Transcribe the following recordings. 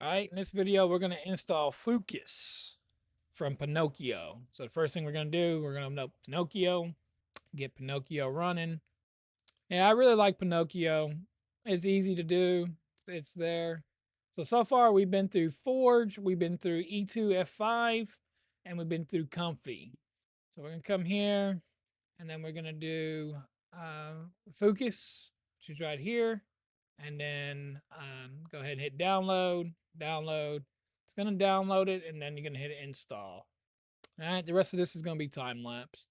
All right, in this video, we're going to install Fooocus from Pinocchio. So the first thing we're going to do, we're going to open up Pinocchio, get Pinocchio running. Yeah, I really like Pinocchio. It's easy to do. It's there. So far we've been through Forge, we've been through E2 F5, and we've been through Comfy. So we're going to come here, and then we're going to do Fooocus, which is right here. And then go ahead and hit download, download. It's going to download it, and then you're going to hit install. All right, the rest of this is going to be time lapse.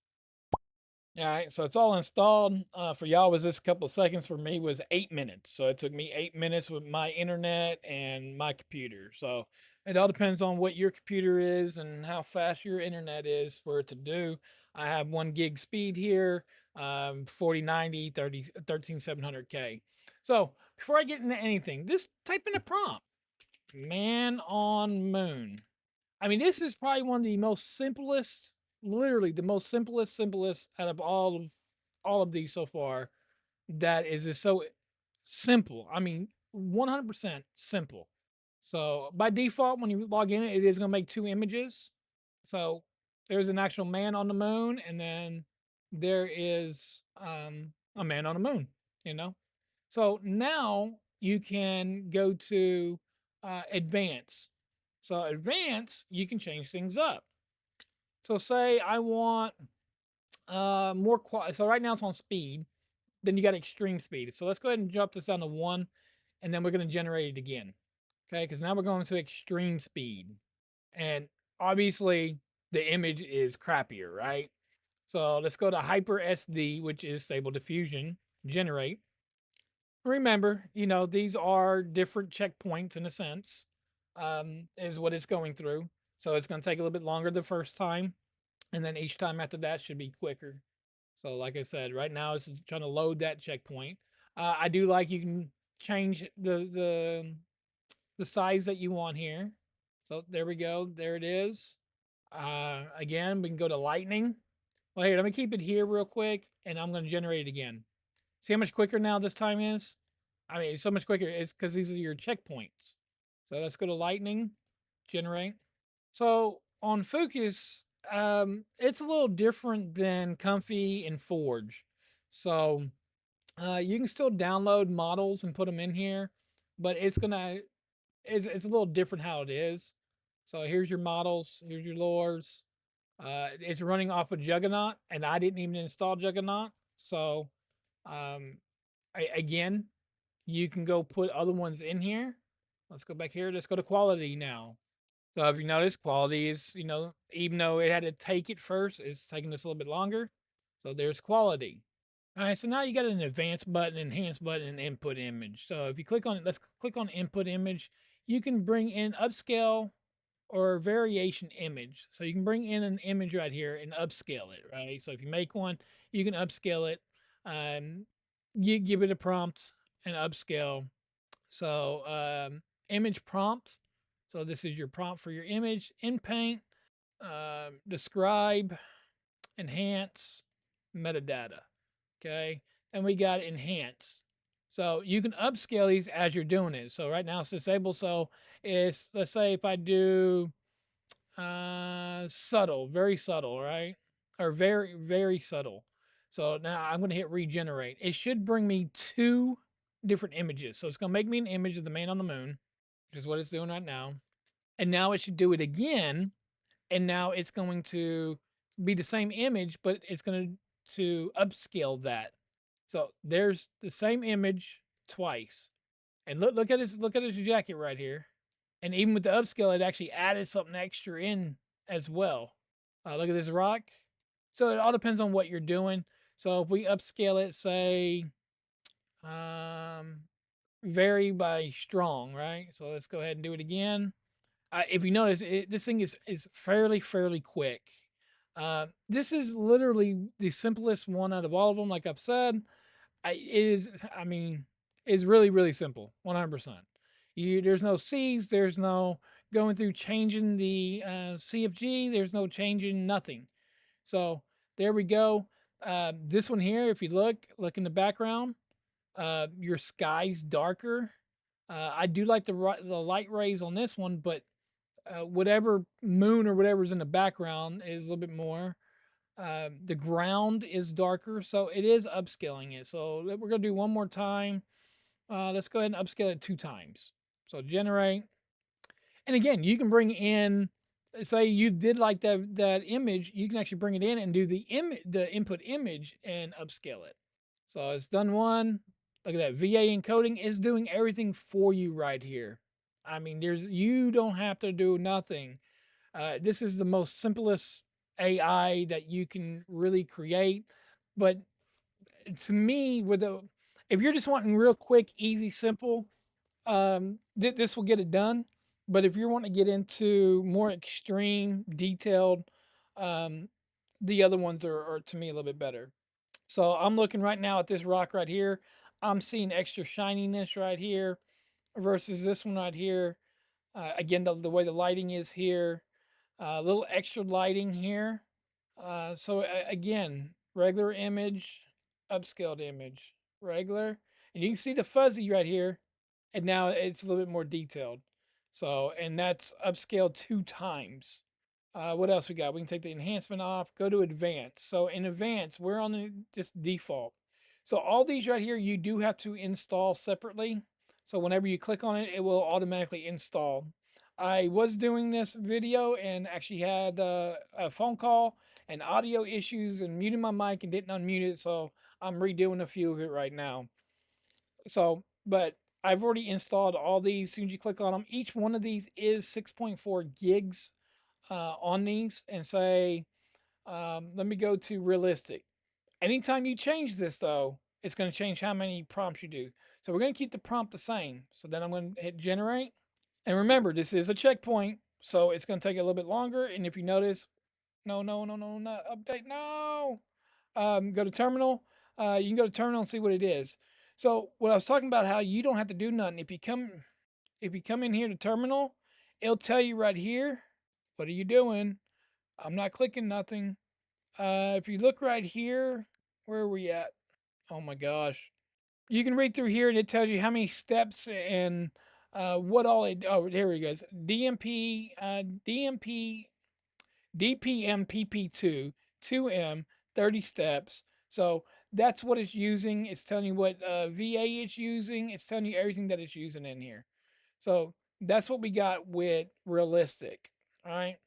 All right, so it's all installed. For y'all, was this a couple of seconds? For me, was 8 minutes. So it took me 8 minutes with my internet and my computer. So it all depends on what your computer is and how fast your internet is for it to do. I have 1 gig speed here, 4090, 13700K. So before I get into anything, just type in a prompt: man on moon. I mean, this is probably one of the most simplest, literally the most simplest out of all of these so far. That is just so simple. I mean, 100% simple. So by default, when you log in, it is going to make 2 images. So there's an actual man on the moon, and then there is a man on the moon. You know. So now you can go to advance. So advance, you can change things up. So say I want more quality. So right now it's on speed. Then you got extreme speed. So let's go ahead and drop this down to 1, and then we're going to generate it again. Okay, because now we're going to extreme speed. And obviously the image is crappier, right? So let's go to Hyper SD, which is Stable Diffusion, generate. Remember, these are different checkpoints in a sense, is what it's going through. So it's going to take a little bit longer the first time, and then each time after that should be quicker. So like I said, right now it's trying to load that checkpoint. I do like you can change the size that you want here. So there we go. There it is. Again, we can go to lightning. Well, here, let me keep it here real quick, and I'm going to generate it again. See how much quicker now this time is? I mean, it's so much quicker. It's because these are your checkpoints. So let's go to lightning, generate. So on Fooocus, it's a little different than Comfy and Forge. So you can still download models and put them in here, but it's a little different how it is. So here's your models, here's your lures. It's running off of Juggernaut, and I didn't even install Juggernaut. So um, again, you can go put other ones in here. Let's go back here. Let's go to quality now. So if you notice, quality is, even though it had to take it first, it's taking us a little bit longer. So there's quality. All right, so now you got an advanced button, enhanced button, and input image. So if you click on it, let's click on input image. You can bring in upscale or variation image. So you can bring in an image right here and upscale it, right? So if you make one, you can upscale it. You give it a prompt and upscale. So image prompt. So this is your prompt for your image. In Paint, describe, enhance, metadata. Okay, and we got enhance. So you can upscale these as you're doing it. So right now it's disabled. So it's, let's say if I do subtle, very subtle, right? Or very, very subtle. So now I'm going to hit regenerate. It should bring me 2 different images. So it's going to make me an image of the man on the moon, which is what it's doing right now. And now it should do it again. And now it's going to be the same image, but it's going to upscale that. So there's the same image twice. And look at his jacket right here. And even with the upscale, it actually added something extra in as well. Look at this rock. So it all depends on what you're doing. So if we upscale it, say, vary by strong, right? So let's go ahead and do it again. If you notice, this thing is fairly quick. This is literally the simplest one out of all of them. Like I've said, it is. I mean, it's really simple. 100%. There's no C's. There's no going through changing the CFG. There's no changing nothing. So there we go. This one here, if you look in the background, your sky's darker. I do like the light rays on this one, but whatever moon or whatever's in the background is a little bit more. The ground is darker, so it is upscaling it. So we're gonna do one more time. Let's go ahead and upscale it 2 times. So generate, and again, you can bring in, say you did like that image, you can actually bring it in and do the input image and upscale it. So it's done one. Look at that. VA encoding is doing everything for you right here. I mean, you don't have to do nothing. This is the most simplest AI that you can really create. But to me, if you're just wanting real quick, easy, simple, this will get it done. But if you're wanting to get into more extreme, detailed, um, the other ones are to me a little bit better. So I'm looking right now at this rock right here. I'm seeing extra shininess right here versus this one right here. Again, the way the lighting is here, a little extra lighting here. Again, regular image, upscaled image, regular. And you can see the fuzzy right here. And now it's a little bit more detailed. So, and that's upscaled 2 times. What else we got? We can take the enhancement off, go to advanced. So in advanced, we're on just default. So all these right here, you do have to install separately. So whenever you click on it, it will automatically install. I was doing this video and actually had a phone call and audio issues and muted my mic and didn't unmute it. So I'm redoing a few of it right now. So, but I've already installed all these. As soon as you click on them, each one of these is 6.4 gigs on these, and say, let me go to realistic. Anytime you change this though, it's going to change how many prompts you do. So we're going to keep the prompt the same. So then I'm going to hit generate. And remember, this is a checkpoint, so it's going to take a little bit longer. And if you notice, no, no, no, no, not update, no. Go to terminal. You can go to terminal and see what it is. So what I was talking about, how you don't have to do nothing. If you come in here to terminal, it'll tell you right here, what are you doing? I'm not clicking nothing. If you look right here, where are we at? Oh my gosh. You can read through here and it tells you how many steps and what all it, oh, there he goes. DPMPP2, 2M, 30 steps. So that's what it's using. It's telling you what VA it's using. It's telling you everything that it's using in here. So that's what we got with realistic. All right.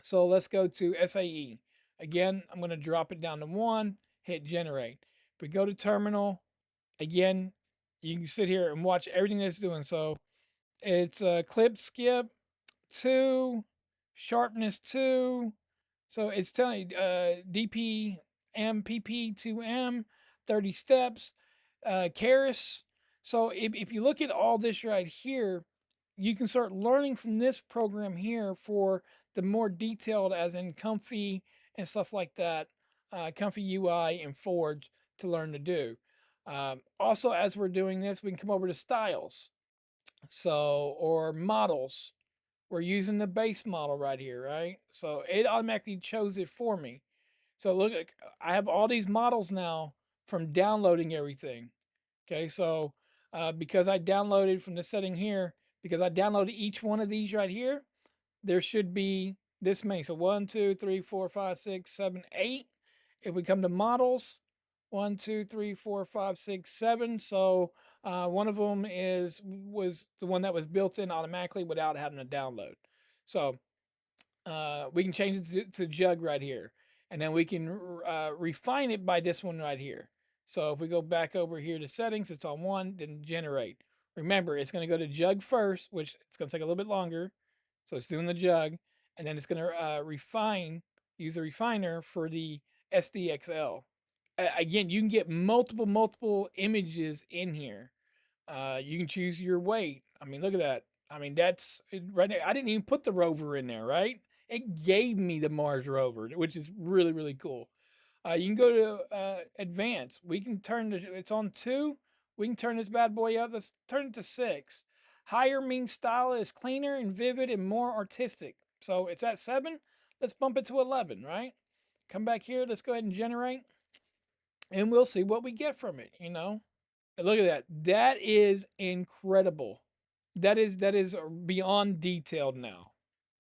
So let's go to SAE. Again, I'm going to drop it down to 1, hit generate. If we go to terminal, again, you can sit here and watch everything that's doing. So it's clip skip 2, sharpness 2. So it's telling you DPMPP2M, 30 steps, Keras. So if you look at all this right here, you can start learning from this program here for the more detailed, as in Comfy and stuff like that, Comfy UI and Forge to learn to do. Also, as we're doing this, we can come over to styles. So, or models. We're using the base model right here, right? So it automatically chose it for me. So look, I have all these models now from downloading everything. Okay, so because I downloaded from the setting here, because I downloaded each one of these right here, there should be this many. So 1, 2, 3, 4, 5, 6, 7, 8. If we come to models, 1, 2, 3, 4, 5, 6, 7. So one of them was the one that was built in automatically without having to download. So we can change it to jug right here, and then we can refine it by this one right here. So if we go back over here to settings, it's on 1, then generate. Remember, it's going to go to jug first, which it's going to take a little bit longer. So it's doing the jug, and then it's going to use the refiner for the SDXL. Again, you can get multiple images in here. You can choose your weight. I mean, look at that. I mean, that's right there. I didn't even put the rover in there, right? It gave me the Mars rover, which is really cool. You can go to advanced. We can turn it's on 2. We can turn this bad boy up. Let's turn it to 6. Higher means style is cleaner and vivid and more artistic. So it's at 7. Let's bump it to 11, right? Come back here. Let's go ahead and generate. And we'll see what we get from it, you know? And look at that. That is incredible. that is beyond detailed now,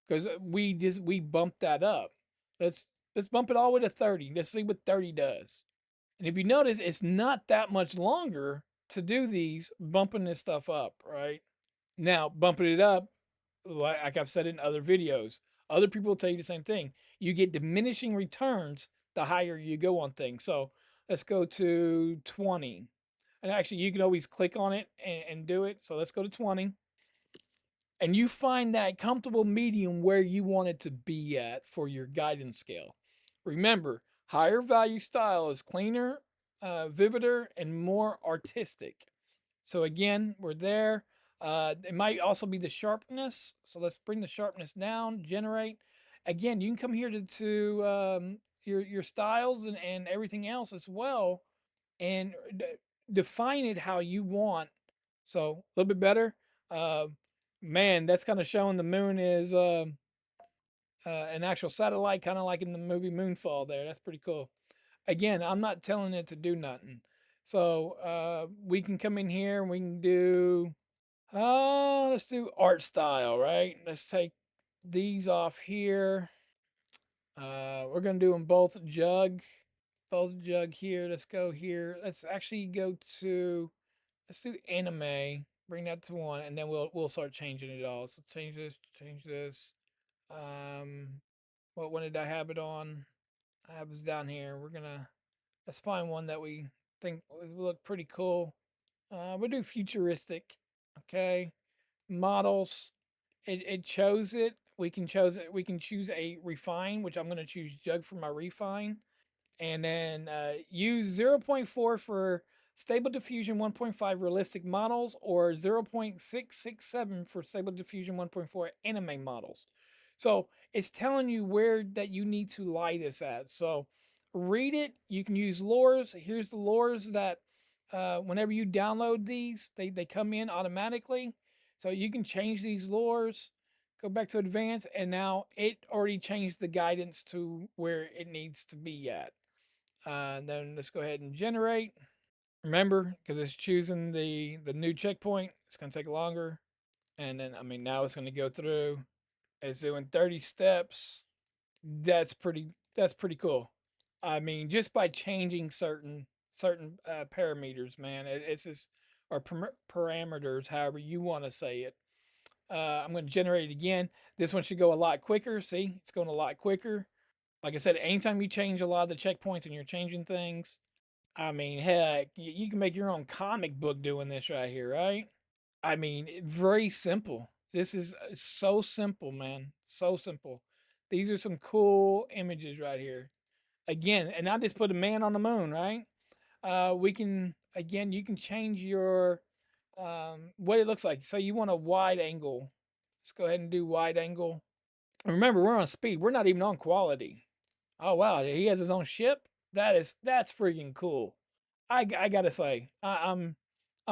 because we bumped that up. Let's let's bump it all the way to 30. Let's see what 30 does. And if you notice, it's not that much longer to do these bumping this stuff up, right? Now bumping it up, like I've said in other videos, other people will tell you the same thing. You get diminishing returns the higher you go on things. So let's go to 20. And actually, you can always click on it and do it. So let's go to 20. And you find that comfortable medium where you want it to be at for your guidance scale. Remember, higher value style is cleaner, vivider, and more artistic. So again, we're there. It might also be the sharpness. So let's bring the sharpness down, generate. Again, you can come here to your styles and everything else as well, and define it how you want. So a little bit better. Uh, Man, that's kind of showing the moon is an actual satellite, kind of like in the movie Moonfall. There, that's pretty cool. Again, I'm not telling it to do nothing. So we can come in here and we can do let's do art style, right? Let's take these off here. We're gonna do them both jug here. Let's go here. Let's actually go to let's do anime. Bring that to one, and then we'll start changing it all. So change this, change this. Um, what one did I have it on? I have it down here. Let's find one that we think will look pretty cool. We'll do futuristic. Okay, models. It chose it. We can choose it. We can choose a refine, which I'm going to choose jug for my refine, and then use 0.4 for stable diffusion 1.5 realistic models, or 0.667 for stable diffusion 1.4 anime models. So it's telling you where that you need to lie this at. So read it. You can use lures. Here's the lures that whenever you download these, they come in automatically. So you can change these lures, go back to advanced, and now it already changed the guidance to where it needs to be at. And then let's go ahead and generate. Remember, because it's choosing the new checkpoint, it's going to take longer. And then, I mean, now it's going to go through. It's doing 30 steps. That's pretty cool. I mean, just by changing certain parameters, man, it's just or parameters, however you want to say it. I'm going to generate it again. This one should go a lot quicker. See, it's going a lot quicker. Like I said, anytime you change a lot of the checkpoints and you're changing things, I mean, heck, you can make your own comic book doing this right here, right? I mean, very simple. This is so simple, man. So simple. These are some cool images right here. Again, and I just put a man on the moon, right? We can, again, you can change your, what it looks like. So you want a wide angle. Let's go ahead and do wide angle. Remember, we're on speed. We're not even on quality. Oh wow, he has his own ship. That's freaking cool. I gotta say, I'm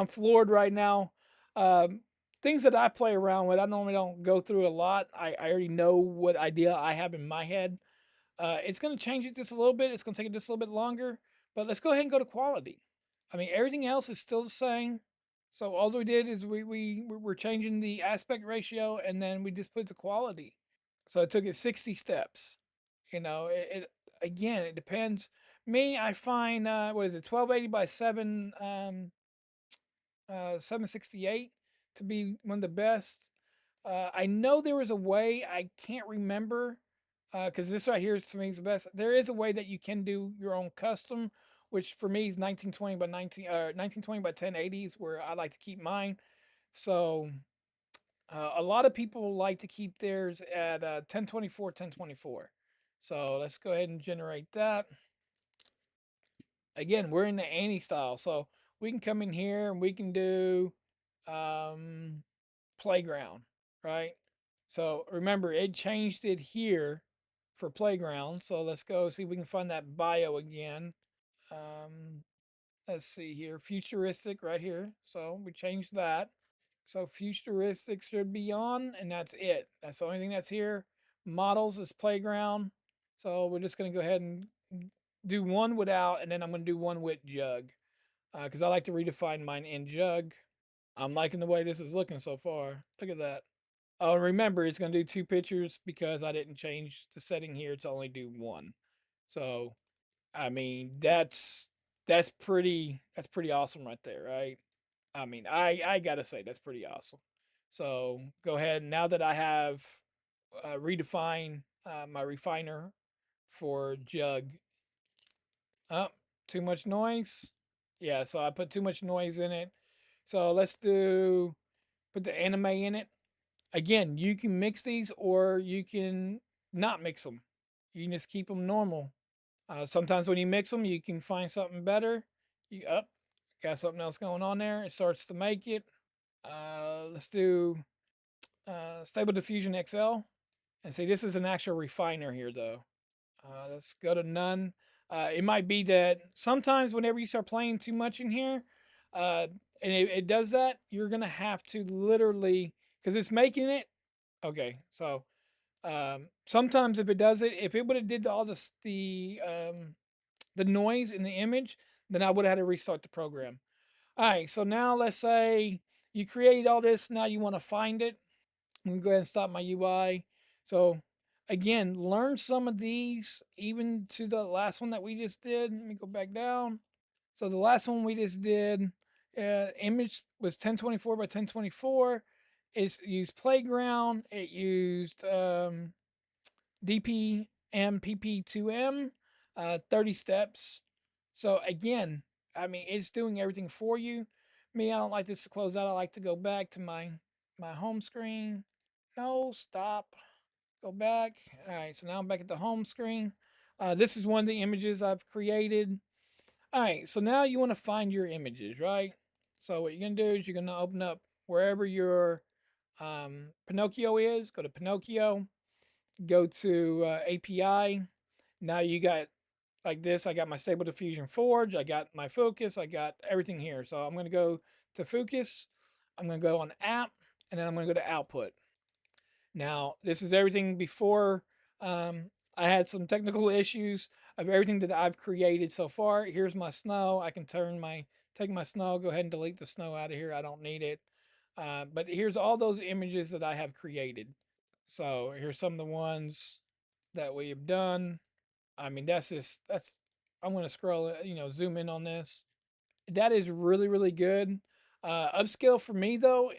floored right now. Um, Things that I play around with, I normally don't go through a lot. I already know what idea I have in my head. It's gonna change it just a little bit. It's gonna take it just a little bit longer. But let's go ahead and go to quality. I mean, everything else is still the same. So all we did is we're changing the aspect ratio, and then we just put it to quality. So it took it 60 steps. It again, it depends. Me, I find what is it, 1280 by 768 to be one of the best. I know there was a way, I can't remember, because this right here to me is the best. There is a way that you can do your own custom, which for me is 1920 by 1920 by 1080 is where I like to keep mine. So a lot of people like to keep theirs at 1024, 1024. So let's go ahead and generate that. Again, we're in the Annie style, so we can come in here and we can do um, playground, right? So remember, it changed it here for playground. So let's go see if we can find that bio again. Um, let's see here, futuristic right here. So we changed that. So futuristic should be on, and that's it. That's the only thing that's here. Models is playground. So we're just gonna go ahead and do one without, and then I'm gonna do one with jug, because I like to redefine mine in jug. I'm liking the way this is looking so far. Look at that. Oh, remember, it's going to do 2 pictures because I didn't change the setting here to only do 1. So, I mean, that's pretty awesome right there, right? I mean, I got to say that's pretty awesome. So, go ahead, now that I have redefined my refiner for jug. Oh, too much noise. Yeah, so I put too much noise in it. So, let's put the anime in it. Again, you can mix these or you can not mix them. You can just keep them normal. Sometimes when you mix them, you can find something better. You up, got something else going on there. It starts to make it. Let's do Stable Diffusion XL. And see, this is an actual refiner here, though. Let's go to none. It might be that sometimes whenever you start playing too much in here, uh, and it does that, you're gonna have to literally, because it's making it. Okay, so sometimes if it does it, if it would have did all this the noise in the image, then I would have had to restart the program. All right, so now let's say you create all this. Now you want to find it. I'm gonna go ahead and stop my UI. So again, learn some of these, even to the last one that we just did. Let me go back down. So the last one we just did, image was 1024 by 1024. It used playground. It used DPMPP2M, 30 steps. So again, I mean, it's doing everything for you. Me, I don't like this to close out. I like to go back to my home screen. No, stop. Go back. All right, so now I'm back at the home screen. This is one of the images I've created. All right, so now you want to find your images, right? So what you're gonna do is you're gonna open up wherever your Pinocchio is. Go to Pinocchio. Go to API. Now you got like this. I got my Stable Diffusion Forge. I got my Focus. I got everything here. So I'm gonna go to Focus. I'm gonna go on App, and then I'm gonna go to Output. Now, this is everything before I had some technical issues of everything that I've created so far. Here's my snow. I can take my snow, go ahead and delete the snow out of here. I don't need it. But here's all those images that I have created. So here's some of the ones that we have done. I mean, I'm going to scroll, zoom in on this. That is really, really good. Upscale for me, though,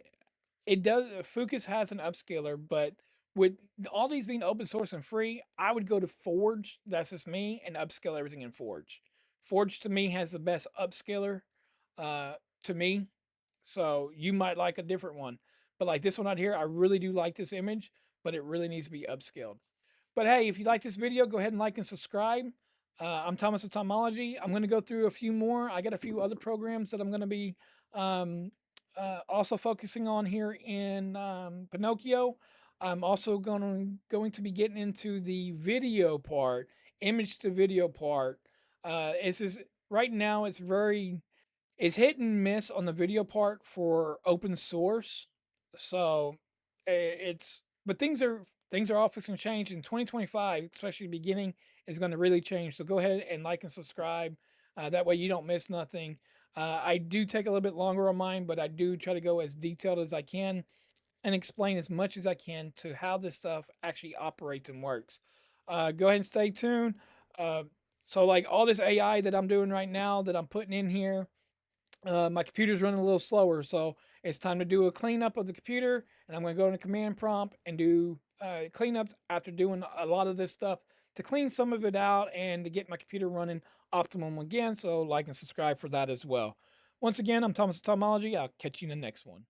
it does. Fooocus has an upscaler, but with all these being open source and free, I would go to Forge. That's just me, and upscale everything in Forge. Forge to me has the best upscaler, to me. So you might like a different one, but like this one out here, I really do like this image, but it really needs to be upscaled. But hey, if you like this video, go ahead and like and subscribe. I'm Thomas of Tomology. I'm going to go through a few more. I got a few other programs that I'm going to be um, also focusing on here in Pinocchio. I'm also going to be getting into the video part, image to video part. It's is right now. It's hit and miss on the video part for open source. So it's but things are all fixing to change in 2025, especially the beginning is going to really change. So go ahead and like and subscribe. That way you don't miss nothing. I do take a little bit longer on mine, but I do try to go as detailed as I can and explain as much as I can to how this stuff actually operates and works. Go ahead and stay tuned. Uh, so like all this AI that I'm doing right now that I'm putting in here, my computer's running a little slower, so it's time to do a cleanup of the computer, and I'm going to go in the command prompt and do cleanups after doing a lot of this stuff to clean some of it out and to get my computer running optimum again. So like and subscribe for that as well. Once again, I'm Thomas of Tomology. I'll catch you in the next one.